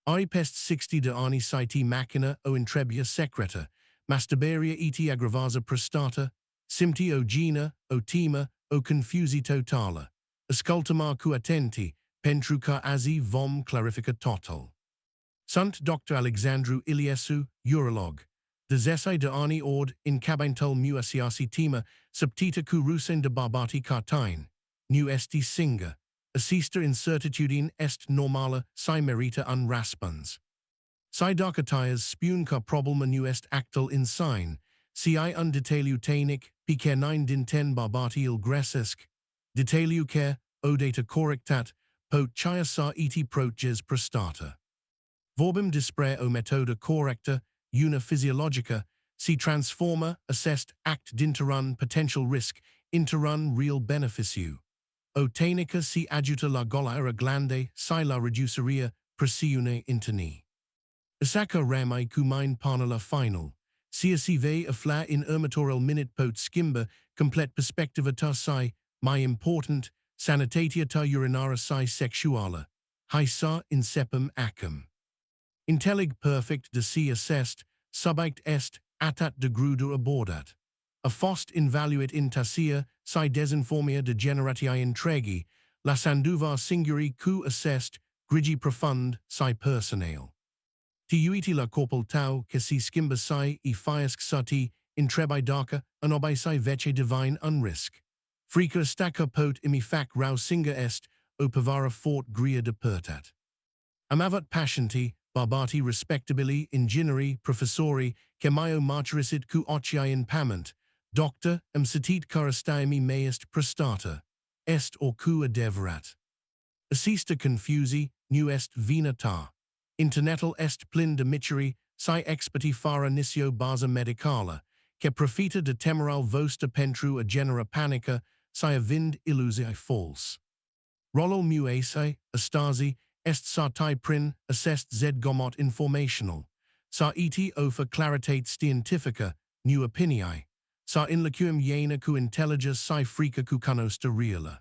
Ari pest 60 de ani siti machina o intrebia secreta, masturbaria et aggravasa prostata, simti o gena, o tema, o confusi totala, ascultamar cu attenti, pentruca AZI vom clarifica total. Sunt Dr. Alexandru Iliescu, urolog. Desesai de ani ord, in cabintul mu asiasi tema, subtita cu rusen de barbati cartine, nu esti singa, assista incertitudine est normala, si merita unraspans. Si docatias spun ca problema nu est actal in sign, si undetaliu tanic, picer 9 din 10 barbati il gressesc, detaliu care, odata correctat, pot chia sa eti proges prostata. Vorbim dispre o metoda correcta, una physiologica, si transforma, assessed, act d'interrun potential risk, interrun real beneficiu. O tanica si adjuta la gola era glande, si la reduceria, presiune interni. Isaka ramai cumain panala final, si ve a fla in ermatorial minute pot skimba, complete perspectiva ta si, my important, sanitatia ta urinara si sexuala, hi sa incepum acum. Intellig perfect de si assest, subict est, atat de grudo abordat. A fost invaluit in tasia, si desinformia degeneratiae intregi, la sanduvar singuri cu assest, grigi profund, si personale. Tiuiti la corpal tau, que si skimba si, e fiasc sati, intrebi darka, anobi si vece divine unrisk. Frica stacca pot imi fac rau singa est, o pavara fort gria depertat. Amavat patienti, barbati respectabili ingineri professori, chemaio martyrisit cu ociae pament, doctor, satit carastaimi meest prostata, est or cu adeverat. Assista confusi, nu est vena ta. Internetal est plin de mituri, si experti fara nisio baza medicala, que profita de temoral vosta pentru a genera panica, si avind illusiae false. Rollo mu ase, astasi, est sa tai prin, assest zed gomot informational, sa eti ofa claritate scientifica, nu opiniae, sa inlocuum jena cu intelliga si frica cu canosta reala.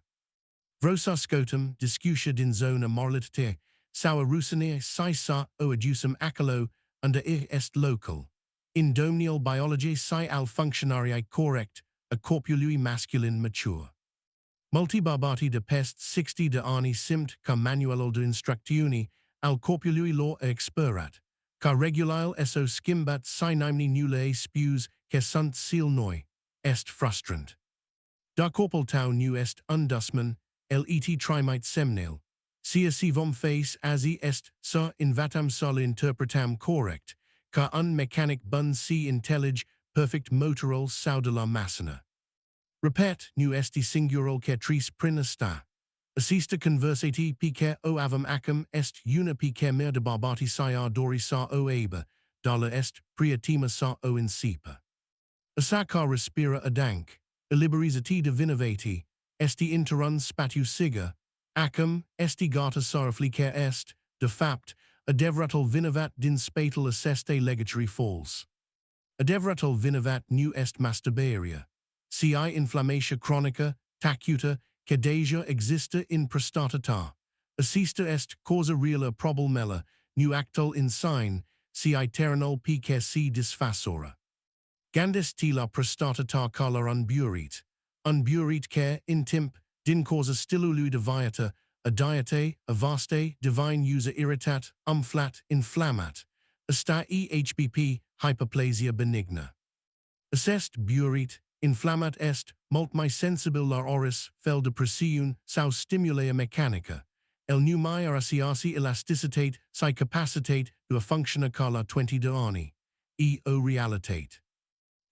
Vrosa scotum, discutia din zona moralite, saua rusine si sa o adusum acalo, under est local. In domnial biology si al functionariae correct, a corpului masculine mature. Multibarbati de pest 60 de ani simt ca manuelul de instructiuni, al corpului lor experat, ca regulail eso skimbat si nimni nullae spus, que sunt seal noi, est frustrant. Da corpal tau nu est undusman, let trimite semnale, sia si vom face AZI est, sa invatam sala interpretam correct, ca un mechanic bun si intellig, perfect motorol saudala massina. Repet, nu esti singural que tris prinasta. Assista conversati pique o avam acum est una pique mer de barbati si ardori sa o aba, dala est priatima sa o insipa. Asaka respira adank, illiberizati divinovati, esti interrun spatu siga, acum, esti gata saraflicer est, de fapt, adevratal vinavat din spatal asseste legatory falls. Adevratal vinavat nu est masturbaria. Si inflammatia chronica, tacuta, cadesia exista in prostatata. Assista est causa reala problemella, nu actal in sign, si terrenal pique si disfasora. Gandesti la prostatata cala unburit. Unburit care in timp, din causa stilulu deviata, a diete, a vaste, divine user irritat, flat, inflammat. Asta ehbp, hyperplasia benigna. Assest burit, inflammat est, multmi sensibil lar oris, fel de presiun, sau stimulea mechanica, el nu mai arasiasi elasticitate, si capacitate, dua functiona cala 20 de ani, o realitate.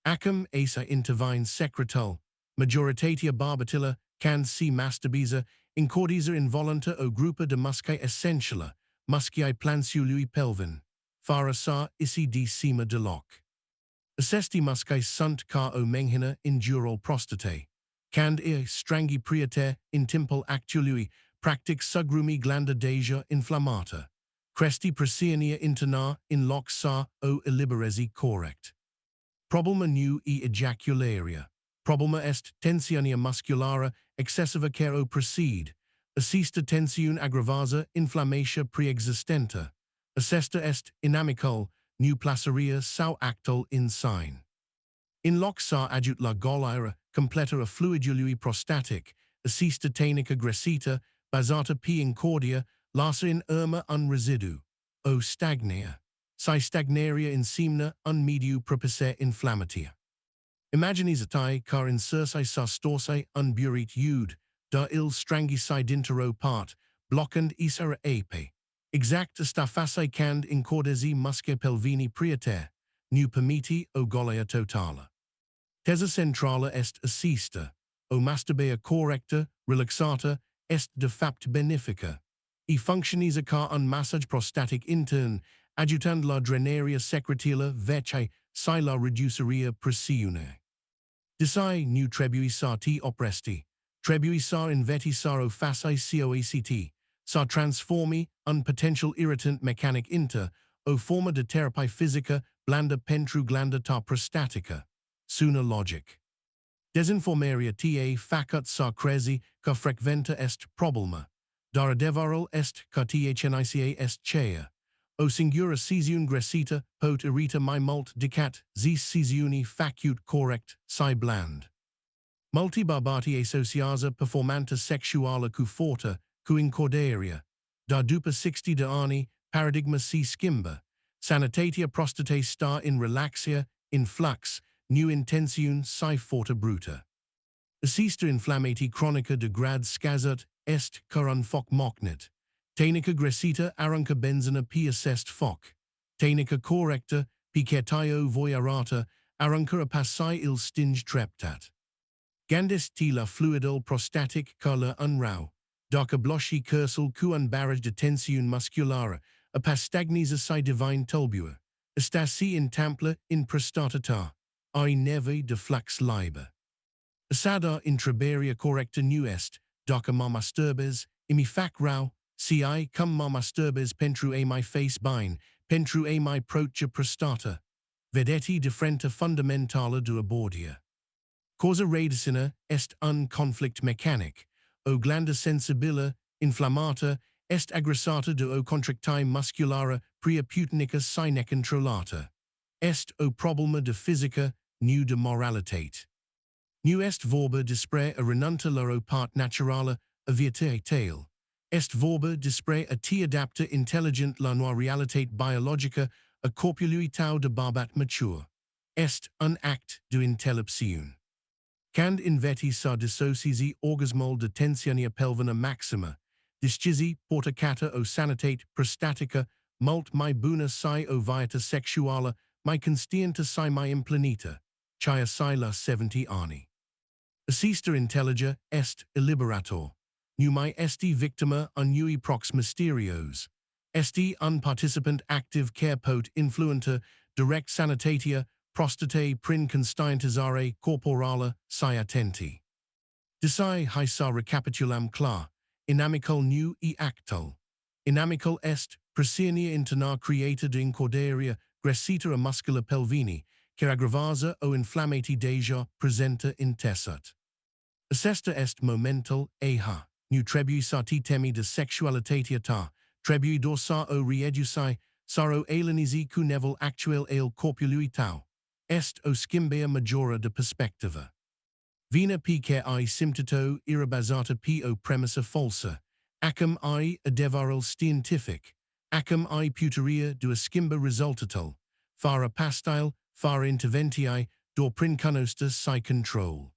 Acum asa intervine secretal, majoritatia barbatilla, can si masturbisa, incordisa involunta o gruppa de muscae essentiala, muscae plansiului pelvin, fara sa isi di sima de loc. Assesti muscae sunt ca o menghina in dural prostate, cand strangi priater in timpel actuului, practic sugrumi glanda deja inflammata, cresti presiania interna in loc sa o illiberezi correct. Problema nu ejacularia. Problema est tensionia musculara excessiva care o proceed, assista tensiun aggravasa inflammatia preexistenta, Assesta est inamical, nu placeria sau actal in sign. In loc sa adjut la golira, completa a fluidului prostatic, assista tenica gresita, basata p incordia, lasa in urma un residu, o stagnea. Si stagnaria in semna un mediu propice inflammatia. Imaginizatai car insursai sa storsai un burit iud, da il strangisai dintero part, blockand isara ape. Exact stafasai cand incordesi musce pelvini priater, nu permiti o golea totala. Tesa centrala est assista, o masturbea correcta, relaxata, est de fapt benefica. E functionis car un massage prostatic intern, adjutand la drenaria secretila vece, si la reduceria presiune. Disai nu trebui sa t opresti, trebui sa inveti saro facai coact, sa transformi, un potential irritant mechanic inter, o forma de therapy physica, blanda pentru glanda ta prostatica. Suna logic. Desinformaria ta facut sa crezi, ca frequenta est problema. Dara devarol est ca thnica est chea. O singura cesiun gresita, pot irita mi mult dicat, zis cesiuni facut correct, si bland. Multi barbati associaza performanta sexuala cu forta, cu incordaria. Da dupa 60 de ani, paradigma si skimba. Sanitatia prostate sta in relaxia, in flux, nu intensiun si forta bruta. Assista inflammati chronica de grad scazat, est curun foc mocnet. Tenica gresita arunca benzina p assest foc. Tenica correcta, piquetio voiarata, arunca a passai il stinge treptat. Gandis t la fluidol prostatic color unrau. Darca bloschi cursal cu unbarrage detensiun musculara, a pastagnisa si divine tolbua. Estasi in tampla in prostatata. I neve de flux liber. Asada in traberia correcta nu est, darca ma masturbes, imi fac rau, ci cum ma masturbes pentru a my face bine, pentru a my procha prostata. Vedetti differenta fundamentala du abordia. Causa radicina est un conflict mechanic, o glanda sensibila, inflammata, est aggressata de o contracti musculara pria putinica sine controllata. Est o problema de physica, nu de moralitate. Nu est vorba dispre a renunta loro part naturala, a viate tail. Est vorba dispre a t adapta intelligent la noa realitate biologica, a corpului tau de barbat mature. Est un act de intellepsiun. Cand inveti sa dissocizi orgasmol de tensionia pelvina maxima, discisi portacata o sanitate prostatica, mult mai buna si o viata sexuala, mai constienta si mai implanita, chia si la 70 ani. Assista intelliga est illiberator, nu mai esti victima unui prox mysterios, esti un participant active care pot influenta, direct sanitatia, prostate prin constientizare corporala, si attenti. Disi hi sa recapitulam clar, inamical nu e actal. Inamical est, praesernia interna creata de incordaria, gresita a muscula pelvini, cer aggravaza o inflammati deja presenta intessat. Assesta est momental, aha, nu trebui sa ti temi de sexualitatea ta, trebui dorsa o reeduci, saro alienizi cu nevel actuel ale corpului tau. Est o scimbea majora de perspectiva. Vena pique I symptoto irabazata p o premissa falsa, acum I adevarel scientific, acum I puteria do a skimba resultatal, fara pastile, fara interventii, dor princunosta si control.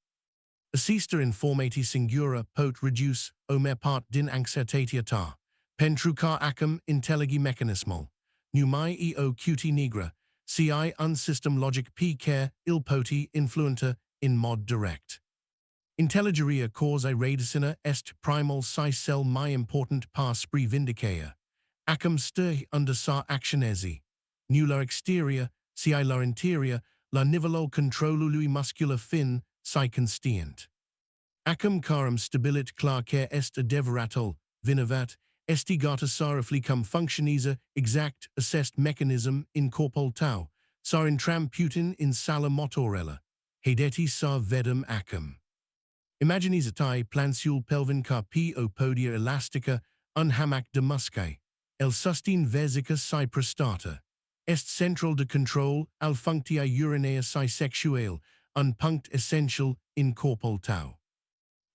Assista informati singura pot reduce, o me part din anxetatia ta, pentrucar acum intelligi mechanismal, nu mai eo cuti nigra, ci un system logic p care il poti influenta in mod direct. Intelligeria causae radicina est primal si cell mai important par spri vindicea, acum stir under sa actionesi, nu la exteria, ci la interior, la nivelo controlului muscular fin, si constient. Acum carum stabilit clar care est adeveratal, vinavat, esti gata sariflicum functionisa exact assessed mechanism in corpol tau, sar intram putin in sala motorella, hedeti sar vedum acum. Imaginisatae plansul pelvin car p o podia elastica, un hamac de muscae, el sustin vesica si prostata. Est central de control al functia urinea si sexuale, un punct essential in corpul tau.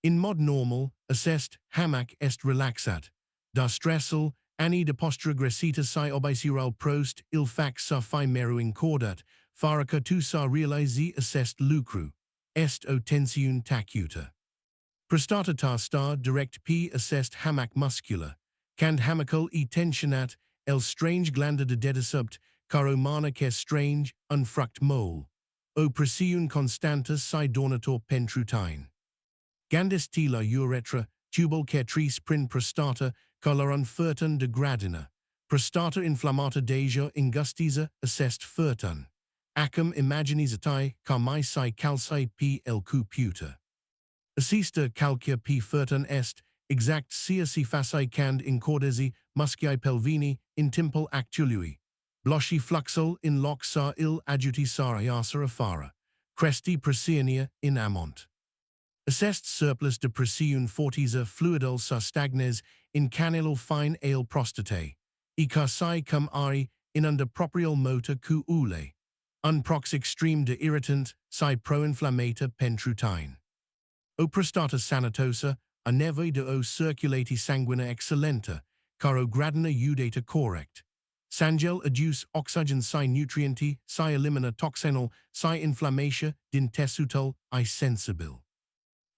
In mod normal, assest, hamac est relaxat. Da stressel, ani de postura gresita si obisiral prost, il fac sa fi meru incordat, faraca tu sa realizi assest lucru. Est o tensiun tacuta. Prostata ta star direct p assest hamac muscula. Cand hamacal e tensionat, el strange glanda de dedisubt, caro mana que strange, unfruct mole. O presiun constantus si dornator pentrutine. Gandis tila uretra, tubal que tris prin prostata, color unfertun de gradina. Prostata inflammata deja ingustiza assest fertun. Acum imaginizati, carmi si calci p el cuputa. Assista calcia p fertun est, exact sia si faci cand incordesi, musci pelvini, in timpel actului. Blosci fluxal in loc sa il adjuti sariasa afara. Cresti presiania in amont. Assest surplus de presiun fortisa fluidal sa stagnes in canelal fine ale prostate. E carci cum ari in under proprial mota cu ule. Unprox extreme de irritant, si proinflammata pentrutine. O prostata sanatosa, a neve de o circulati sanguina excellenta, caro gradina udata correct. Sangel adduce oxygen si nutrienti, si elimina toxenol, si inflammatia, din tessutal, I sensibil.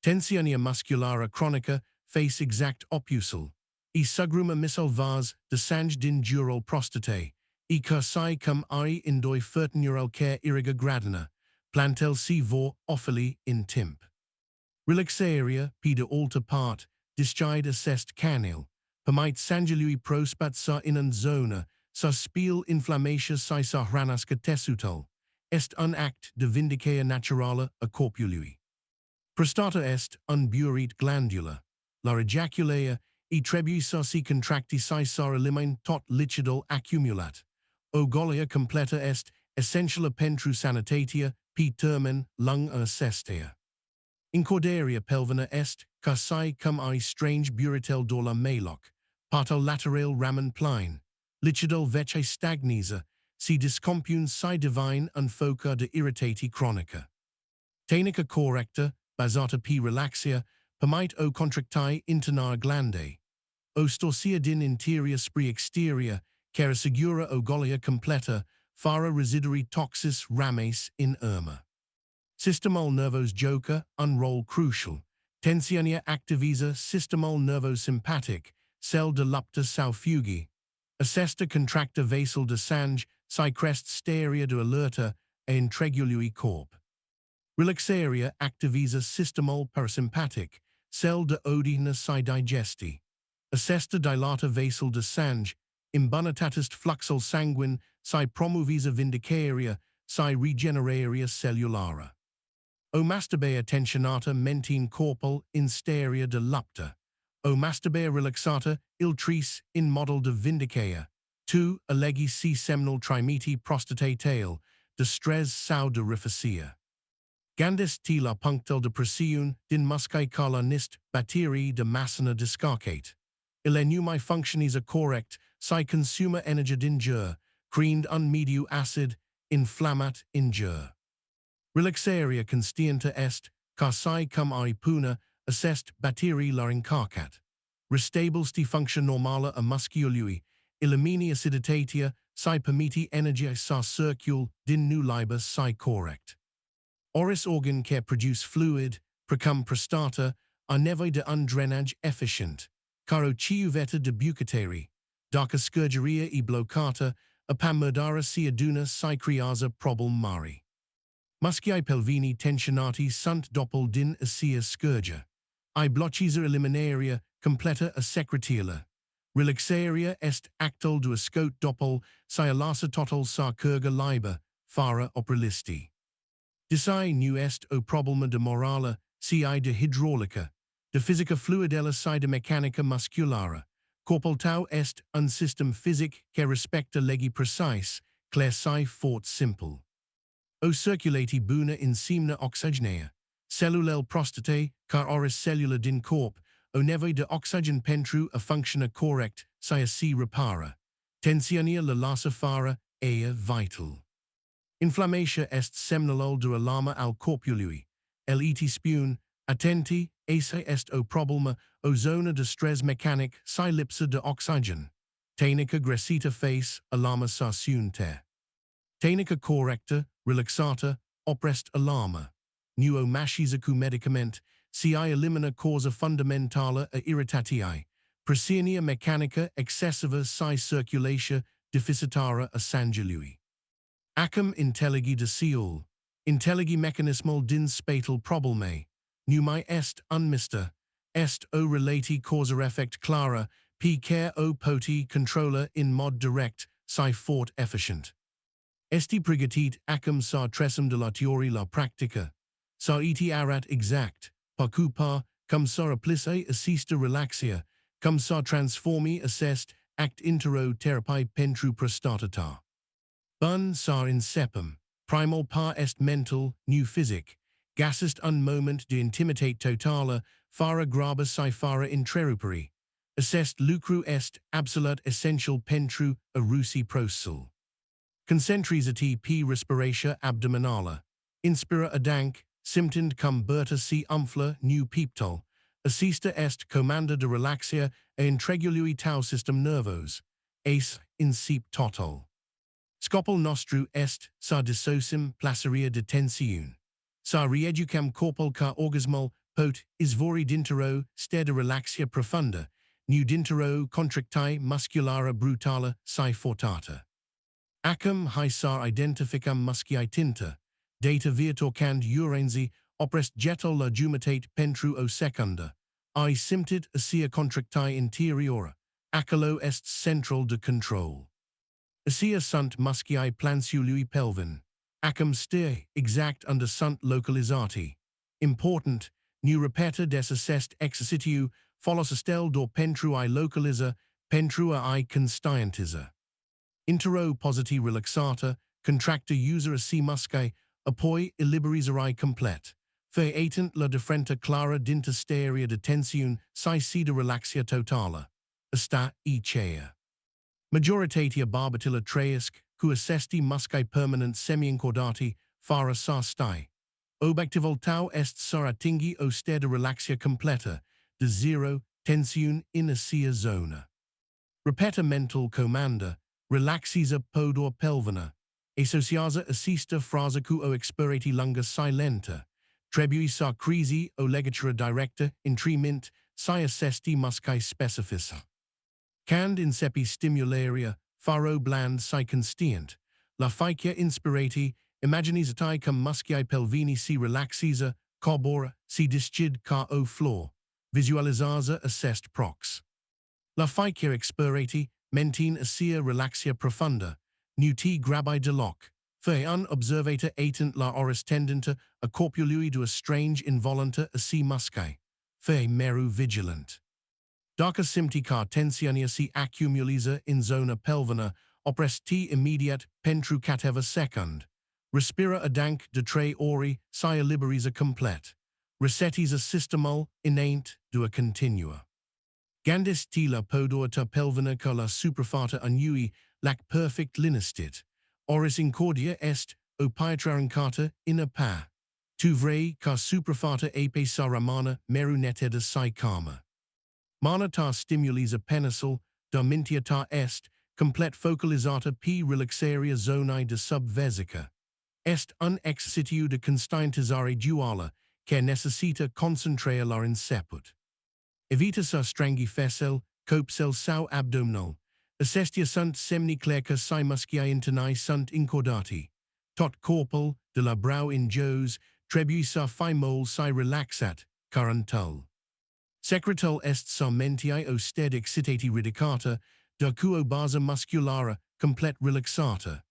Tensionia musculara chronica, face exact opusal. E sugruma missalvas, de sange din dural prostate. E carci cum ari indoi fertinural care irriga gradina. Plantel si vor, ophili, in timp. Relaxaria, p de alta part, dischide assest canil. Permite sangelui prospat sa inund zona, sa spiel inflammatia si sa hranasca tessutal. Est unact de vindicea naturala a corpului. Prostata est unburit glandula. La ejaculea, e trebui sa si contracti si sa elimin tot lichidal accumulat. O golia completa est, essentiala pentru sanitatia, p termen, lung assestea. Incordaria pelvina est, carci cum I strange buritel dorla maloc, partal lateral ramen pline, lichidal vece stagnisa, si discompune si divine unfoca de irritati chronica. Tenica correcta, basata p relaxia, permite o contracti internar glande. O storcia din interior spri exteria, cara segura o golia completa, fara residui toxis rames in irma. Systemol nervos joker, unroll crucial. Tensionia activisa systemol nervosympathetic, cell de lupta saufugi. Assesta contracta vasal de sange, si crest steria de alerta, e intregului corp. Relaxaria activisa systemol parasympathetic, cell de odina si digesti. Assesta dilata vasal de sange, imbunitatis fluxal sanguine, si promovisa vindicaria, si regeneraria cellulara. O masturbea tensionata mentine corpul in steria de lupta. O masturbea relaxata il tris in model de vindicea. 2. Allegi si semnal trimeti prostate tail, de stress sau de rifacia. Gandis tila punctal de presiun, din muscae cala nist, bateri de massana discarcate. Ile numai functionis a correct, si consumer energy dinjur, creened unmediu acid, inflammat injur. Relaxaria constienta est, carci cum I puna, assest bateri la incarcat. Restables function normala a muscului, elimini aciditatia, si permiti energia sa circul, din nu libus si correct. Oris organ care produce fluid, precum prostata, are neve de undrenage efficient, caro ciuveta de bucateri, darca scourgeria e blocata, apam murdara si aduna si criaza probul mari. Musci pelvini tensionati sunt doppel din asia scourgia. I blocisa eliminaria completa a secretiala. Relaxaria est actal du ascote doppel, si alasa total sa curga liber, fara oprilisti. Disi nu est o problema de morala, ci de hydraulica, de physica fluidella si de mechanica musculara. Corpul tau est un system physic que respecta legi precise, clair si fort simple. O circulati buna in semna oxygenea, cellulel prostate, car oris cellula din corp, o nevoie de oxygen pentru a funcționa corect, si si repara. Tensione la lasa fara, ea vital. Inflammatia est semnalul de alarma al corpului. Let spun, attenti, esa est o problema, o zona de stress mecanic, si lipsa de oxygen. Tecnica gresita face, alarma sa sunte. Tecnica correcta, relaxata, oprest alarma. Nuo mascisa cu medicament, si elimina causa fundamentala a irritatii. Presinia mecanica excessiva si circulatia deficitara a sangului. Acum intelligi de Seul, intelligi mechanismal din spatal probleme, numai est unmista, est o relati causa effect clara, p care o poti controller in mod direct, si fort efficient. Esti pregătit acum sa tresem de la teorie la practica, sa eti arat exact, pacu pa, cum sa applice assista relaxia, cum sa transformi assest act intero therapie pentru prostatata. Bun sa incepum, primal par est mental, nu physic, gasist un moment de intimitate totala, fara graba si fara interruperi, assest lucru est absolut essential pentru a rusi prosul. Concentrisati p respiratio abdominala, inspira adank, symptond cum berta si umfla nu piptol, assista est comanda de relaxia a intregului tau system nervos, ace incip total. Scopul nostru est, sa disocim placeria detensiun. Sa reeducam corpul ca orgasmal, pot, isvori dintero, stede relaxia profunda, nu dintero contracti musculara brutala, si fortata. Acum hi sa identificam musci tinta, data virtorcand urenzi, oprest jetol la jumatate pentru o secunda, I symptid asia contracti interiora, acalo est central de control. Asia sunt musci plansiului pelvin, acum stir exact under sunt localizati. Important, nu repeta des assest exercitiu, folos estel dor pentru I localiza, pentru I constiantiza. Intero positi relaxata, contracta user si musci, apoi illiberizari complet. Fe atent la differenta clara dinta steria de tensiun, si de relaxia totala. Asta e chea. Majoritatia barbatilla treisc, cu assesti musci permanent semi-incordati, fara sa stai. Objectival tau est sa atingi o steda relaxia completa, de zero, tensiun in asia zona. Repeta mental comanda, relaxisa podor pelvina, associaza assista frasa cu o experati lunga silenta, trebui sa crisi o legatura directa, intriment, si assesti musci specifica. Cand incepi stimularia, faro bland si constient, la ficia inspirati, imaginizati cum musci pelvini si relaxisa, carbora, si discid ca o flor, visualizaza assest prox. La ficia expirati, mentin asia relaxia profunda, nuti grabi de loc, fe un observata atent la oris tendenta a corpului de a strange involunta a si musci, fe meru vigilant. Dacă simti ca tensionia si accumuliza in zona pelvina, opresti immediat pentru cateva secund. Respira adank de 3 ori, si liberiza complet. Resetisa systemul, inaint, dua continua. Gandis tila podorta pelvina ca la suprafata annui, lac perfect linestit. Oris incordia est, o pietrarancata, in a pa. Tu vrei ca suprafata ape saramana, meru neteda si karma. Mana ta stimulisa penicil, da mintia ta est, complet focalizata p relaxaria zonae de subvesica. Est un exercitiu de constiantizare duala, care necessita concentrea la inceput. Evita sa strangi fecel, copsel sau abdominal, assestia sunt semniclerca si musci internai sunt incordati. Tot corpul, de la brow in jos, trebui sa fi mol si relaxat, carantul. Secretal est sa mentiae o sted excitati ridicata, da cuo basa musculara, complet relaxata.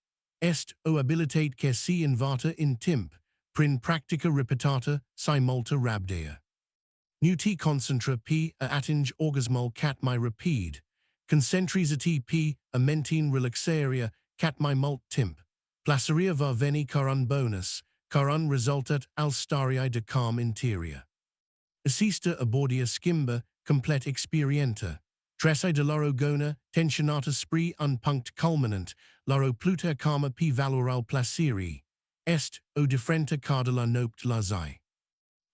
Est o habilitate que si invata in timp, prin practica repetata, si multa rabdea. Nuti concentra p a attinge orgasmal cat mai rapide, concentrisati p a mentin relaxaria, cat mai mult timp, placeria va veni carun bonus, carun resultat al stariae de calm interior. Assista abordia skimba, complet experienta. Tresai de loro gona, tensionata spree unpunct culminant, loro pluta karma p valoral placeri. Est, o differenta cardala nopt lazai.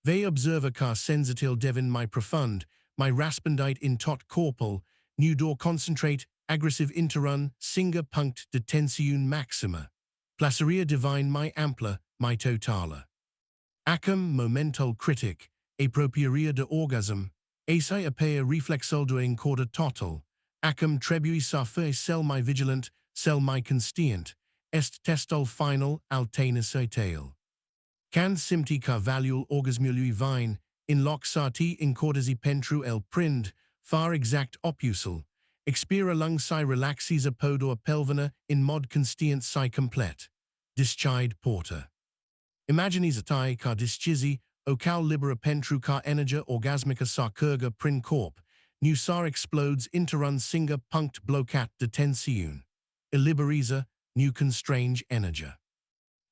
Ve observer car sensitil devin my profund, my raspendite in tot corpul, new door concentrate, aggressive interrun, singer punct detensiun maxima. Placeria divine my ampla, my totala. Acum momentol critic, apropieria de orgasm, asai apea reflexoldo in corda total, acum trebui safe sel my vigilant, sel my constiant, est testol final altanus tail. Can simti car valual orgasmului vine, in loc sarti in cordasi pentru el prind, far exact opusal, expira lung si relaxis apodor pelvina in mod constiant si complet. Dischide porta. Imaginis atai car dischizi, o cal libera pentru car energia orgasmica sarcurga prin corp, nu sar explodes interrun singer punct blocat detensiun. Illiberiza, nu constrange energia.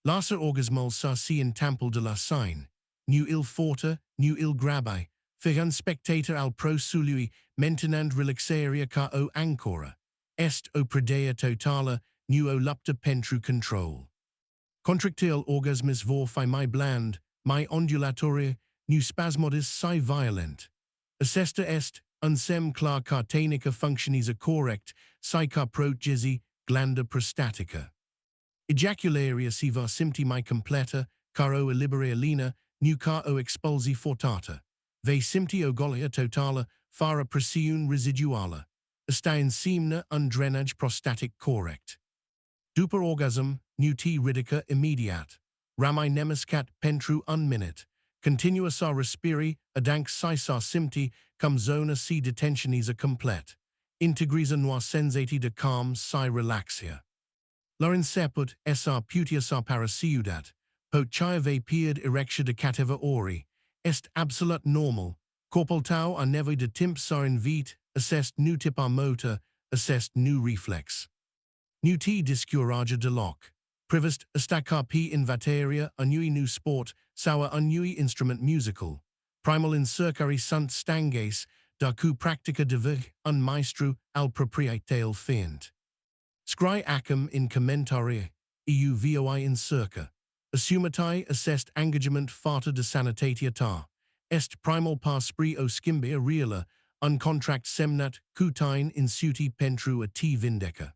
Lasa orgasmol sa si in tampel de la sign, nu il forta, nu il grabai, figan spectator al pro sului, mentenand relaxaria car o ancora, est o predea totala, nu o lupta pentru control. Contractile orgasmis vor fi my bland, my ondulatoria, nu spasmodis si violent. Assesta est, unsem clar cartanica functionis a correct, si car progesi, glanda prostatica. Ejacularia si var simti my completa, caro illiberea lina, nu car o expulsi fortata. Ve simti o golia totala, fara presiun residuala. Estain simna undrenage prostatic correct. Duper orgasm, nu t ridica immediat. Ramai nemiscat pentru un minute. Continuous a respiri, adank sisar simti, cum zona si detentionis a complet. Integris a noir sensati de calm si relaxia. Lorin seput, sr putiasar parasiudat, pot chiave pied erectia de cateva ori, est absolut normal, corpul tau a nevi de timp sar invit, assest nu tipar motor, assest nu reflex. Nu t discuraja de loc. Privist, estacar p invateria, unui nu sport, saua unui instrument musical. Primal incircari sunt stanges, da cu practica divig, un maestru, al proprietatel fiant. Scry acum in commentaria, eu voi incirca. Assumatai assest engagement fata de sanitatiata. Est primal par spri o scimbia reala, uncontract semnat, cutine insuti pentru a t vindeca.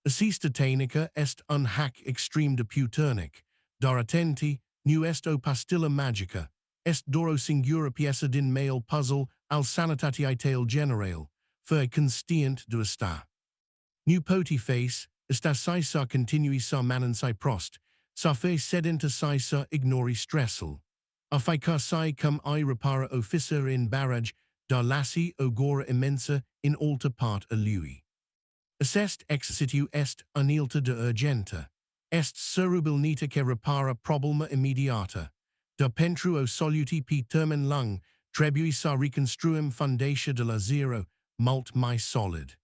Assista tainica est un hac extreme de puternic, dar attenti, nu est o pastilla magica, est doro singura piesa din male puzzle al sanitatiatel generale, fer constiant de esta. Nu poti face, esta si sa continui sa manan si prost, sa fe sedenta si sa ignori stressel. A fi ca si cum I repara officer in barrage, dar lassi ogora immensa in alta part a lui. Assest ex situ est unilta de urgenta, est cerubil nita que repara problema immediata, da pentru o soluti p termen lung, trebui sa reconstruum fundatia de la zero, mult mai solid.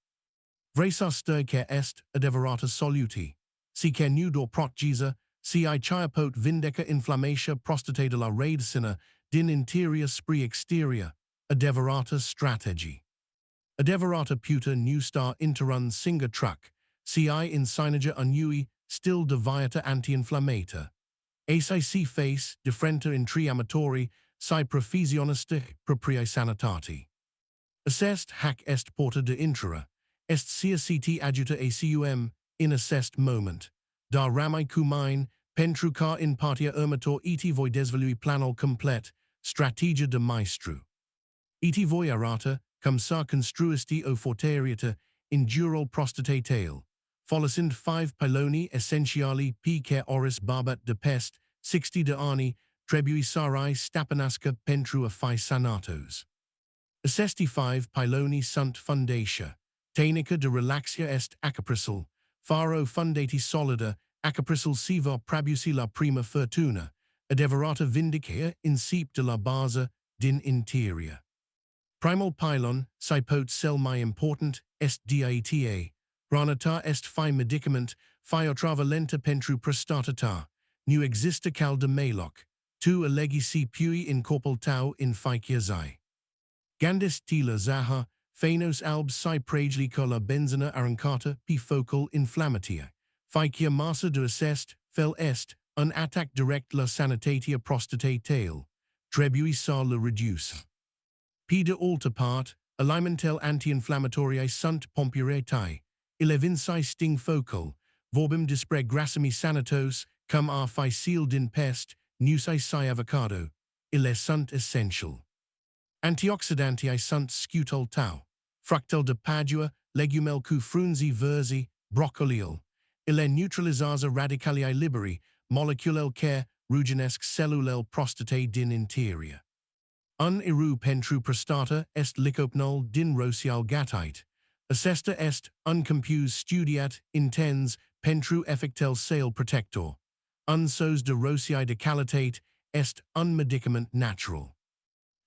Vresa stir que est, adeverata soluti, si que nudor protgisa, si I chiapot vindeca inflammatia prostate de la raidcina, din interior spri exterior, adeverata strategy. Adeverata puta nu star interrun singa truck, ci in sinager unui, still deviata anti-inflammata. Aci si face, differenta in tri amatori, si profisionista propria sanitati. Assest hac est porta de intra, est sia ct adjuta acum, in assest moment. Dar ramai cumine, pentru car in partia ermator eti voi desvalui planol complet, strategia de maestru. Eti voi arata, cum sa construisti o forteriata, indural prostate tail. Folicind 5 pyloni essentiali p care oris barbat de pest, 60 de ani, trebui sarai stapanasca pentrua fi sanatos. Assesti 5 pyloni sunt fundatia. Tainica de relaxia est acaprisal, faro fundati solida, acaprisal siva prabusi la prima fortuna, adeverata vindicea incip de la basa, din interior. Primal pylon, pot cell mai important, est diata, granata est fi medicament, fi otrava lenta pentru prostatata, nu exista cal de maloc, tu elegi si pui in corpul tau in fi chiazai. Gandis tila zaha, phanos albs si pragli cola benzina arrancata p focal inflammatia. Ficia massa de assest, fel est, un attac direct la sanitatia prostate tail. Trebui sa la reduce. P de alta part, alimentel anti-inflammatorii sunt pompiretai. Elevinci sting focal, vorbim dispreg grassimi sanatos, cum a ficil din pest, nusi si avocado. Ille sunt essential. Antioxidantii sunt scutol tau. Fructel de Padua, legumel cu frunzi verzi, broccoliol. Ille neutralizaza radicalii liberi, moleculel care, ruginesque cellulel prostate din interior. Un iru pentru prostata est licopnol din rocial gatite. Assesta est, uncompuse studiat, intens, pentru effectel sale protector. Un sos de rocii de qualitate, est, un medicament natural.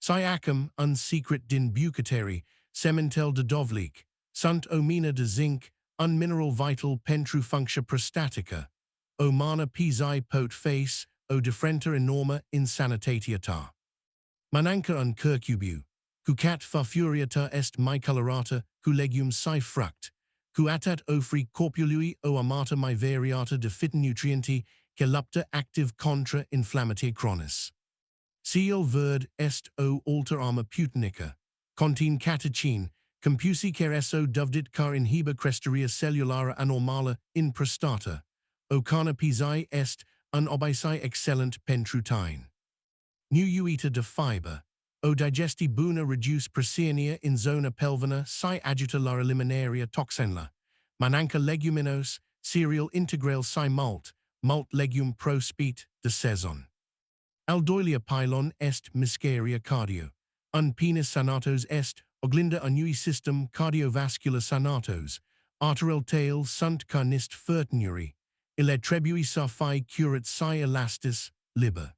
Siacum, un secret din bucateri, sementel de dovleek, sunt omina de zinc, un mineral vital pentru functia prostatica. O mana pisi pot face, o differenta enorma insanitatiata. Mananca un curcubu, cucat fa furiata est mi colorata, cu legume si fruct, cu atat ofri corpului o amata mi variata de fitonutrienti, que lupta active contra inflammatae chronis. Ciel verd est o alter arma putinica, contin catechin, compusi eso dovdit car inhiba cresteria cellulara anormala in prostata, o carna pisi est, un obisi excellent pentrutine. Nu uita de fiber, o digesti buna reduce presiania in zona pelvina si ajuta la eliminaria toxenla, mananca leguminos, cereal integral si malt legume prospete de saison. Aldoilia pylon est miscaria cardio. Un penis sanatos est, oglinda unui system cardiovascular sanatos, arterial tail sunt carnist fertinuri, ille trebui sa fi curat si elastis, liber.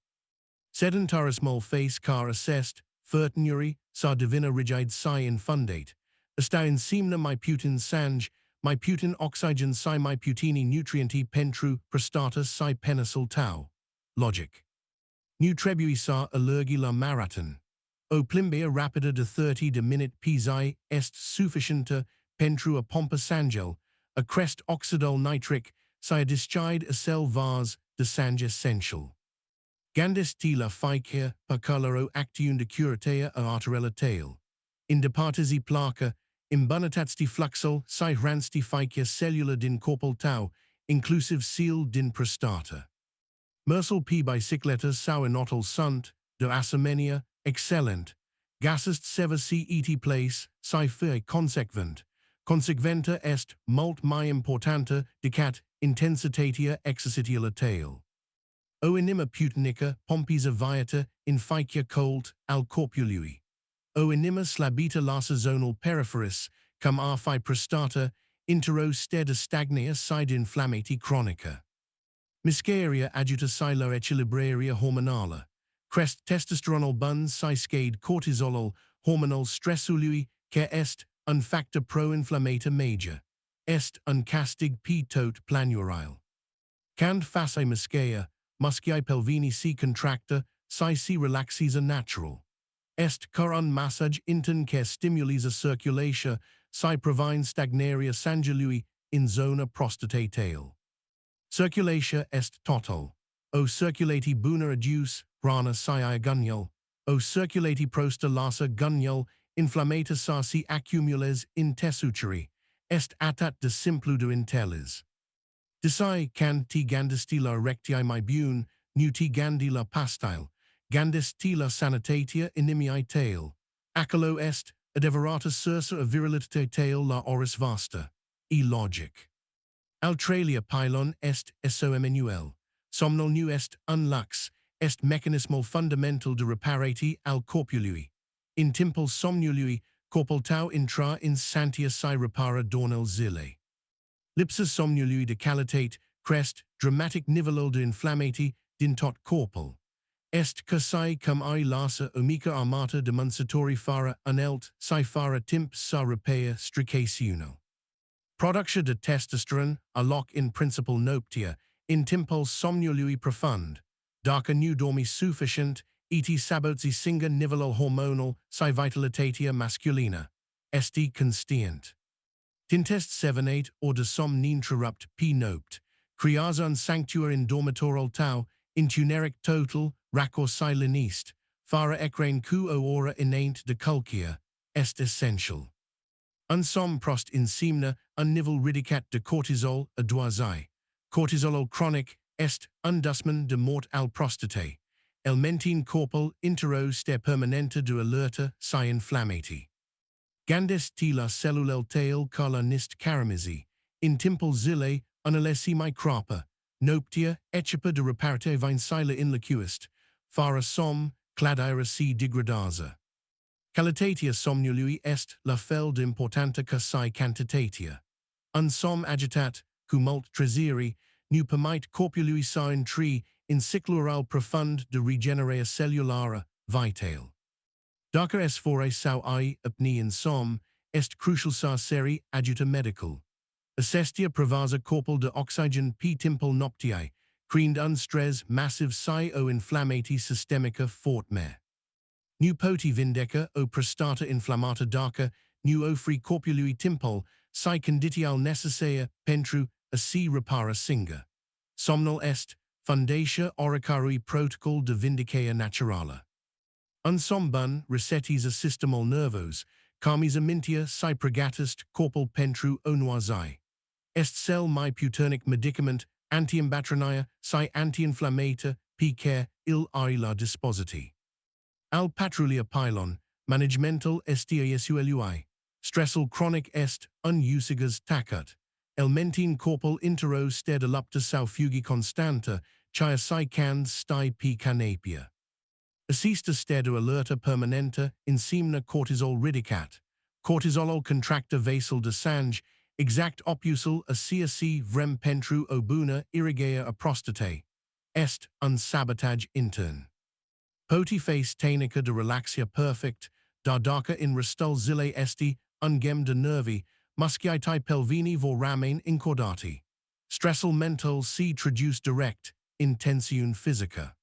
Sedentaris mol face car assest, fertinuri, sa divina rigide si infundate, esta in semna my putin sange, my putin oxygen si my putini nutrienti pentru prostata si penicil tau. Logic. Nu trebui sa allergi la marathon. O plimbia rapida de 30 de minute pisi est sufficienta pentru a pompa sangel, a crest oxidol nitric, si a dischide a cell vase de sange essential. Gandis ti la ficia per caloro actiun de curatea a arterella tail. In departisi placa, imbunatatsti fluxol si ransti ficia cellula din corpul tau, inclusive seal din prostata. Mersal p bicycletas sau inotal sunt, de asemenia, excellent, gasist seva si et place, si fe consequenta est, mult mai importanta, dicat, intensitatia exercitiala tail. O inima putinica, pompisa viata, in ficia colt, al corpului. O inima slabita lasa zonal peripheris, cum a fi prostata, intero steda stagnea side inflammati chronica. Miscaria ajuta si la equilibraria hormonala. Crest testosteronal buns si scade cortisolol hormonal stressului, que est, un factor pro-inflammata major. Est, un castig p tot planurile. Cand face miscea, musci pelvini si contracta, si relaxisa natural. Est car un massage intern que stimulisa circulatia, si provine stagnaria sangului, in zona prostate tail. Circulatia est total. O circulati buna adus, grana si gunyal. O circulati prosta lasa gunyal, inflammata sa si accumules in tessuceri. Est atat de simpludo intellis. Deci can ti gandistila rectii mi bune, nu ti gandila pastile, gandistila sanitatia inimiae tail. Acolo est, adeverata sursa a virilitate tail la oris vasta. E logic. Altralia pylon est eso Emmanuel. Somnol nu est unlux, est mechanismal fundamental de reparati al corpului. In timpel somnului, corpul tau intra in santia si repara dornel zile. Lipsus somnului de qualitate, crest, dramatic nivelul de inflammati, din tot corpul. Est si cum ai lasa omica armata de munsatori fara unelt, si fara timp sa repea stricaciono. Productia de testosterone, a loc in principal noctia, in timpul somnului profund. Dacă nu dormi sufficient, et sabotzi singa nivelul hormonal si vitalitatea masculina. Est constant. Tintest 7-8 or de som ninterrupt p nopt. Creazon sanctua in dormitorol tau, intuneric total, racor silenist. Fara ecrain cu ora inant de culcia, est essential. Unsom prost insemna, unnivel ridicat de cortisol, a doisai. Cortisolol chronic, est, undusman de mort al prostate. Elmentine corpul intero ste permanenta de alerta, si inflammati. Gandes tila cellulel tail kala nist karamizi, in timpel zile, unalesi micrapa, noptia, ecipa de reparate vinsila inlicuist, fara som, cladira si degradaza. Calitatia somnului est la fel de importanta ca si quantitatia. Unsom agitat, cumult treziri, nu permit corpului sa intri, in ciclural profund de regenerea cellulara, vital. Dacă es fore sau ai apni in som, est crucial sa seri adjuta medical. Assestia pravaza corpul de oxygen p timpel noptiae, creend unstress massive si o inflammati systemica fortme. Nu poti vindeca o prostata inflammata Dacă, nu ofri corpului timpel, si conditial necessea, pentru, a si repara singa. Somnal est, fundatia oricarui protocol de vindicea naturala. Unsombun resetis a systemol nervos, carmis amintia si pregatist corpul pentru onoisai. Est cell my puternic medicament, antiambatronia, si anti-inflammata, p-care, il aila dispositi. Al patrulia pylon, managemental estiaesuelui. Stressal chronic est, unusigas tacut. Elmentine corpul intero stedalupta sau fugi constanta, chia si cans sti p canapia. Assista stedo alerta permanenta, insemna cortisol ridicat. Cortisolol contracta vasal de sange, exact opusul a si vrem pentru obuna irrigea a prostate. Est, unsabotage intern. Poti face tainica de relaxia perfect, Dacă in restul zile esti, ungem de nervi, musciae pelvini vor ramain incordati. Stressal mental si traduce direct, intensiun physica.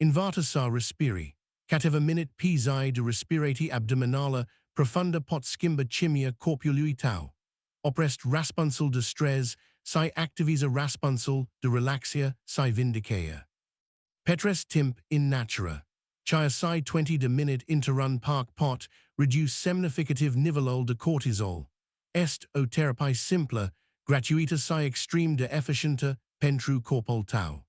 Invata sa respiri, cateva minute pisi de respirati abdominala, profunda pot skimba chimia corpului tau. Oprest raspunsul de stress, si activisa raspunsul de relaxia, si vindicea. Petres timp in natura. Chia si 20 de minute interrun park pot, reduce semnificative nivelol de cortisol. Est o therapie simpla, gratuita si extreme de efficienta, pentru corpul tau.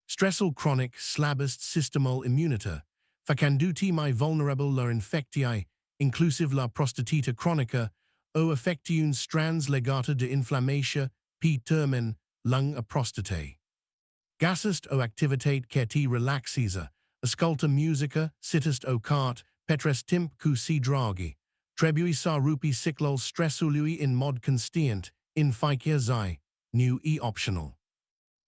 Stressal chronic slabist systemol immunita, facanduti mai vulnerable la infectiae, inclusive la prostatita chronica, o affectiun strands legata de inflammatia, p termen, lung a prostate. Gasist o activitate certi relaxisa, asculta musica, sitist o cart, petres timp cu si draghi. Trebui sa rupi ciclol stressului in mod constant, in ficia zi, nu e optional.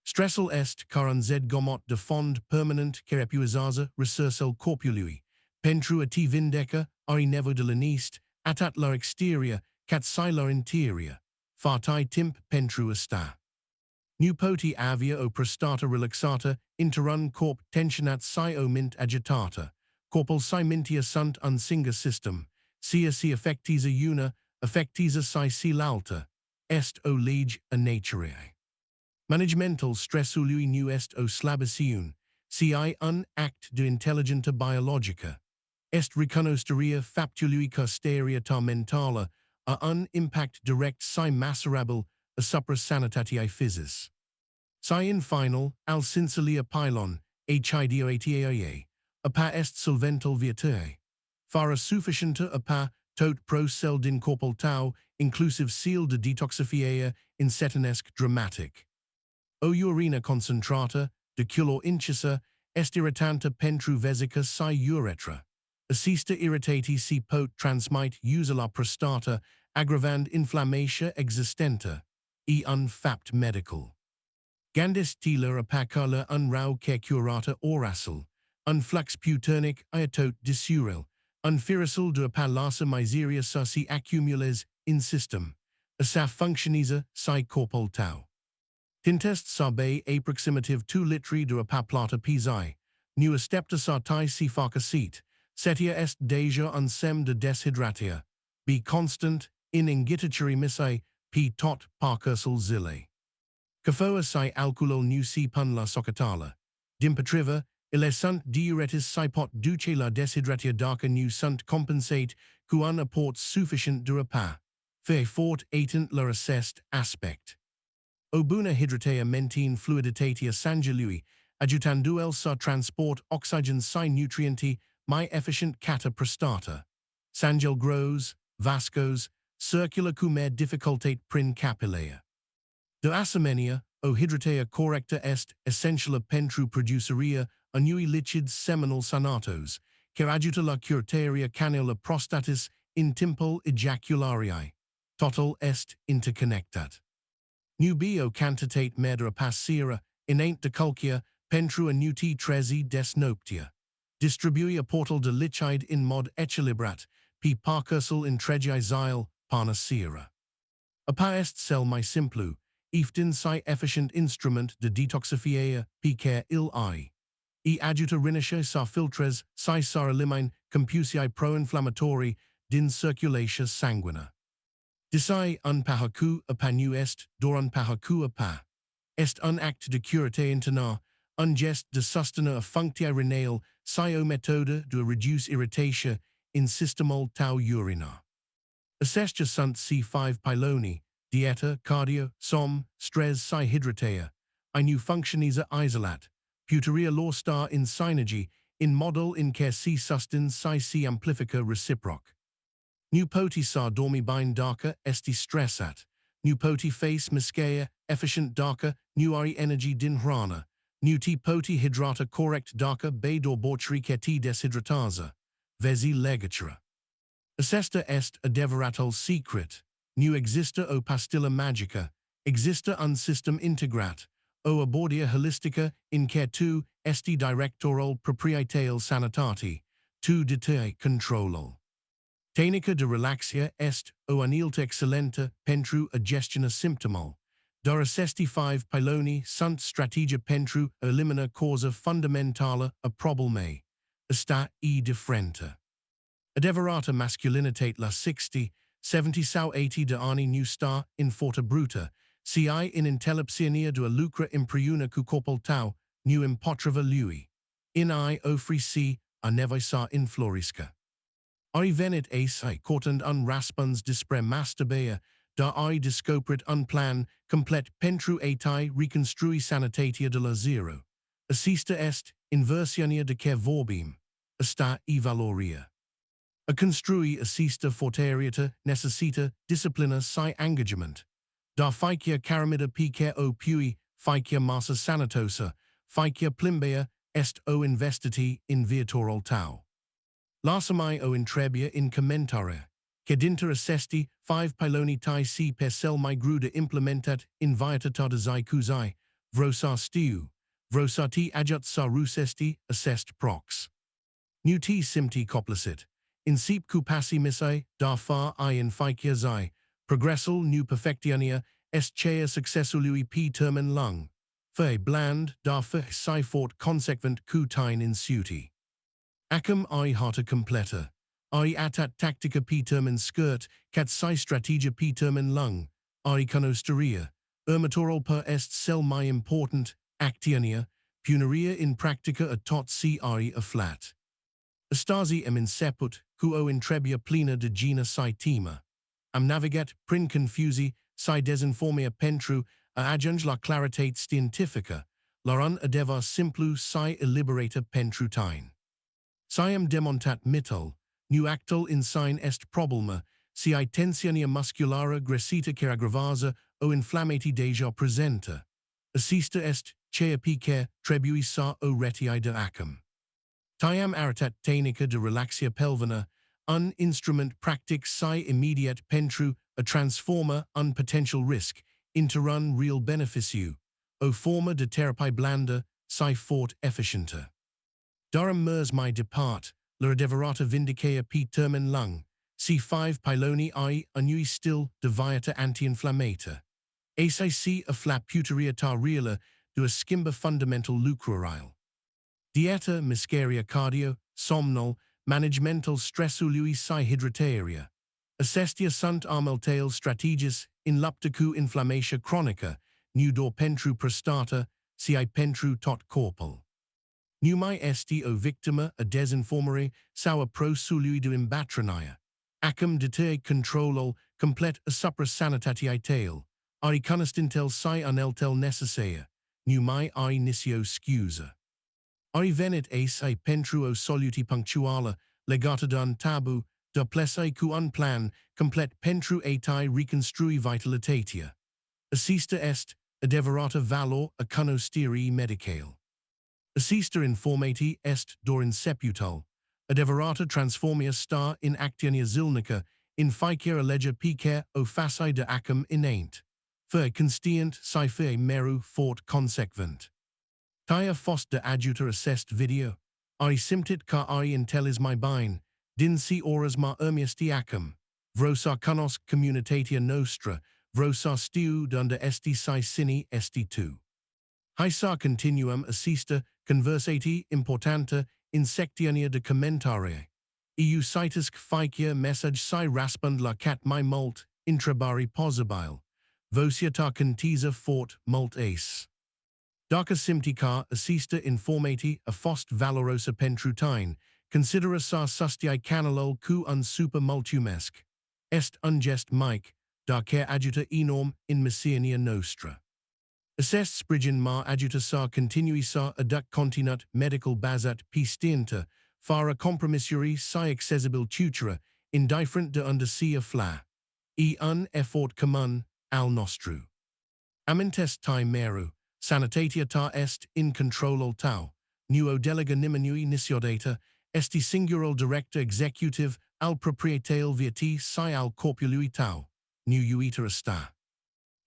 Stressal est caran z gomot de fond permanent cerepuizaza resursel corpului, pentru a ti vindeca, ari nevo de lanist, atat la exteria, cat si la interior, fartai timp pentru sta. Nu poti avia o prostata relaxata, interrun corp tensionat si o mint agitata, corpul si mintia sunt unsinga system, sia si affectisa una, affectisa si l'alta, est o lege a naturae. Managemental stressului nu est o slabiciun, si un act de intelligenta biologica. Est reconosteria faptului casteria ta mentala, a un impact direct si maserabil, a supra sanitatiae physis. Si in final, al sincelia pylon, hidoatae, a pa est solvental viatae. Fara sufficienta a pa, tot pro cel din corpul tau, inclusive seal de detoxifiea, incetinesque dramatic. O urina concentrata, de culor incisa, est irritanta pentru vesica si uretra. Assista irritati si pot transmite usa la prostata, aggravand inflammatia existenta, e unfapt medical. Gandis tila apacala unrau ke curata orasil, unflux puternic iatot disuril, unfirasil de apalasa miseria sa si accumules in system, asa functioniza si corpul tau. Tintest sabe approximative 2 litri de apaplata pisi, nu astepta sartai si facacit, setia est deja unsem de deshydratia, be constant, in ingitatory missae, p tot parcursul zile. Cafoa si alculol nu si pun la socatala, dimpatriva, ile sunt diuretis si pot duce la deshydratia darca nu sunt compensate, cuan apports sufficient durapa, fe fort atent la assessed aspect. Obuna hydratea mentine fluiditatia sangelui, adjutanduel sa transport oxygen si nutrienti, my efficient cata prostata. Sangel grows, vascos, circula cumer difficultate prin capillea. De asamenia, o hydratea correcta est, essentiala pentru produceria, annui lichids seminal sanatos, cer adjuta la curtaria canula prostatis in tempo ejacularii. Total est interconnectat. Nubio cantitate medra passira, inaint deculcia, pentru annuti trezi des noctia. Distribuia portal de licide in mod equilibrat, p parcursul in tregi zile, panacera. Apa est cell my simplu, iftin si efficient instrument de detoxifiea, p care il I. E adjuta rinicia sa filtres, si sa elimine, compusii pro-inflammatori, din circulatia sanguina. Disai unpahaku apanu est, dor unpahaku apa. Est unact de curate interna, ungest de sustena a functia renale, si o metoda de reduce irritation, in systemol tau urina. Assestia sunt C5 pyloni, dieta, cardio, som, stress si hydratea, I nu functionisa isolat, puteria law star in synergy, in model in care si sustin si amplifica reciproc. Nu poti sa dormi bind darka esti stressat, nu poti face miscea, efficient darka, nu ari energy din hrana, nu ti poti hydrata correct darka bedor borchri ti deshydratasa, vezi legatura. Assesta est adeveratul secret, nu exista o pastilla magica, exista un system integrat, o abordia holistica, in care tu, esti directorol proprietatel sanitati, tu detae controlol. Technica de relaxia est, o anilta excellenta, pentru a gestiona symptomol. Dar assesti 5 pyloni sunt strategia pentru elimina causa fundamentala a probleme. Esta e differenta. Adeverata masculinitate la 60, 70 sau 80 de ani nu star in forta bruta, ci in intellepsiania de lucra impriuna cu corpul tau, nu impotrava lui. In I ofri si, a nevi sa in florisca. Ari venit ace cortand unraspans dispre masturbea, da I discoprit unplan, complet pentru atai reconstrui sanitatia de la zero. Assista est, inversionia de cer vorbim. Esta e valoria. A construi assista forteriata necessita disciplina si engagement. Da ficia caramida picer o pui, ficia massa sanatosa, ficia plimbea, est o investiti in viatorol tau. Lasamai o intrebia in commentare, cedinter assesti, 5 pyloni tai si per cell mai gruda implementat in viatata zai cusai, vrosa stiu, vrosa ti adjut sa rusesti, assest prox. Nu ti simti coplacit, in sip passi missae, da fa I in ficia zai, progressul nu perfectiania, est chea successului p termen lung, fe bland, da fe si fort consequent tine in suti. Acum I harta completa, I atat tactica p termen skirt, cat si strategia p termen lung, I conosteria, ermatorol per est cell mai important, actiania, puneria in practica a tot si a flat. Astasi em inseput, quo in trebia plena de gena si tema. Am navigat, prin confusi, si desinformia pentru, a adjunge la claritate scientifica, laran adeva simplu si illiberata pentru tine. Siam demontat mittal, nu actal in sine est problema, si tensionia musculara gresita cer aggravasa o inflammati deja presenta. Assista est, chea picer, trebui sa o retii de acum. Tiam aritat technica de relaxia pelvina, un instrument practic si immediate pentru, a transformer un potential risk, interun real beneficiu, o forma de therapie blanda, si fort efficienta. Darum mers mai depart, la deverata vindicea p termen lung, C5 pyloni I annui still de viata anti-inflammata. Aci a flap puteria ta reala, do a skimba fundamental lucrarile. Dieta miscaria cardio, somnol, managemental stressului si hydrataria. Assestia sunt armeltail strategis in luptacu inflammatia chronica, nudor pentru prostata, si pentru tot corpul. Numai esti o victima a desinformare sau a pro sului de imbatrania. Acum deter controlul complet asupra sanitatiae tail. Ari constantel si uneltel necessaria. Numai ari nisio scusa. Ari venit ace pentru o soluti punctuala, legata d'un tabu, da plesai cu un plan, complet pentru atai reconstrui vitalitatea. Assista est, adeverata valor a conostirii medicale. Assista informati est dorin seputal, adeverata transformia sta in actiania zilnica, in ficere lega picer o facei de acum inaint. Fer constient si fe meru fort consequent. Tia fost de adjutor assest video. Ari simtit ca ari intellis my bine, din si oras ma ermiesti acum. Vrosa conosc communitatia nostra, vrosa stiu under esti si sini esti tu. Haisa continuum assista, conversati importanta, insectiania de commentare. Eu citusc ficia message si raspund la cat my molt, intrabari possibile. Vociata contisa fort molt ace. Dacă simtica assista informati a fost valorosa pentrutine, considera sa sustiai canalol cu un super multumesc. Est ungest mic, dacă adjuta enorm in messiania nostra. Assest sprigin ma adjuta sa continui sa aduc continut medical bazat pistinta, fara compromissuri si accessibil tutura, indifferent de under sia fla. Un effort commun, al nostru. Amintest tai meru, sanitatia ta est in controlol tau, nuo delega niminui nisiodata, esti singural director executive al proprietatel viati si al corpului tau, nu uita sta.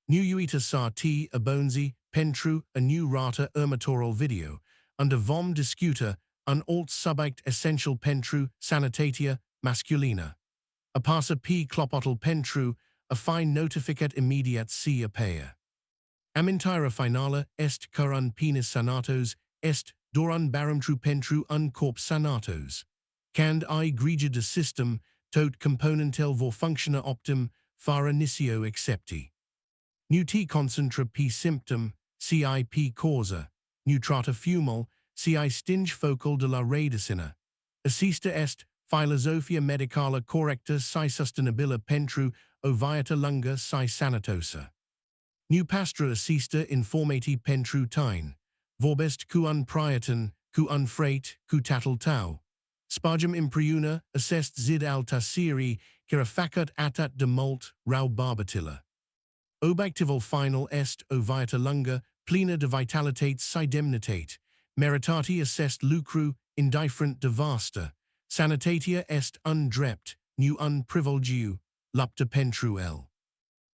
Nu uita sa t abonzi, pentru, a new rata ermatoral video, under vom discuta, un alt subict essential pentru, sanitatia, masculina. A passa p clopotal pentru, a fine notificat immediat si apea. Amintira finala est curun penis sanatos, est dorun baramtru pentru un corp sanatos. Cand I gregia de system, tot componentel vor functiona optim, fara nisio excepti. Nu t concentra p symptom, ci p causa, nutrata fumal, ci stinge focal de la radicina. Assista est, philosophia medicala correcta si sustenabila pentru, oviata lunga si sanatosa. Nu pastra assista informati pentru tine, vorbest cu un priaton, cu un frate, cu tatal tau. Spargem impriuna, assest zid al tasiri, cera facut atat de molt, rau barbatilla. Obactival final est, oviata lunga, plena de vitalitate si demnitate, meritati assest lucru, indifferent de vasta, sanitatia est undrept, nu unprivolgiu, lupta pentru el.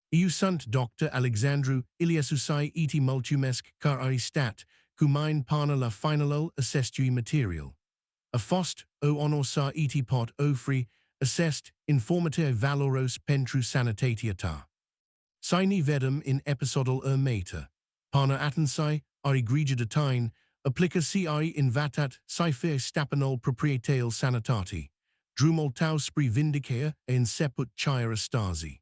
Eu sunt Dr. Alexandru Iliescu si eti multumesc car aristat, cu mine pana la finalol assestui material. A fost, o honor sa eti pot ofri, assest, informate valoros pentru sanitatia ta. Sine vedum in episodal meta. Pana atensai, ari grigia de tine, applica si invatat, si fer stapanol proprietatel sanitati. Drumol tau spri vindicea e inseput chira stasi.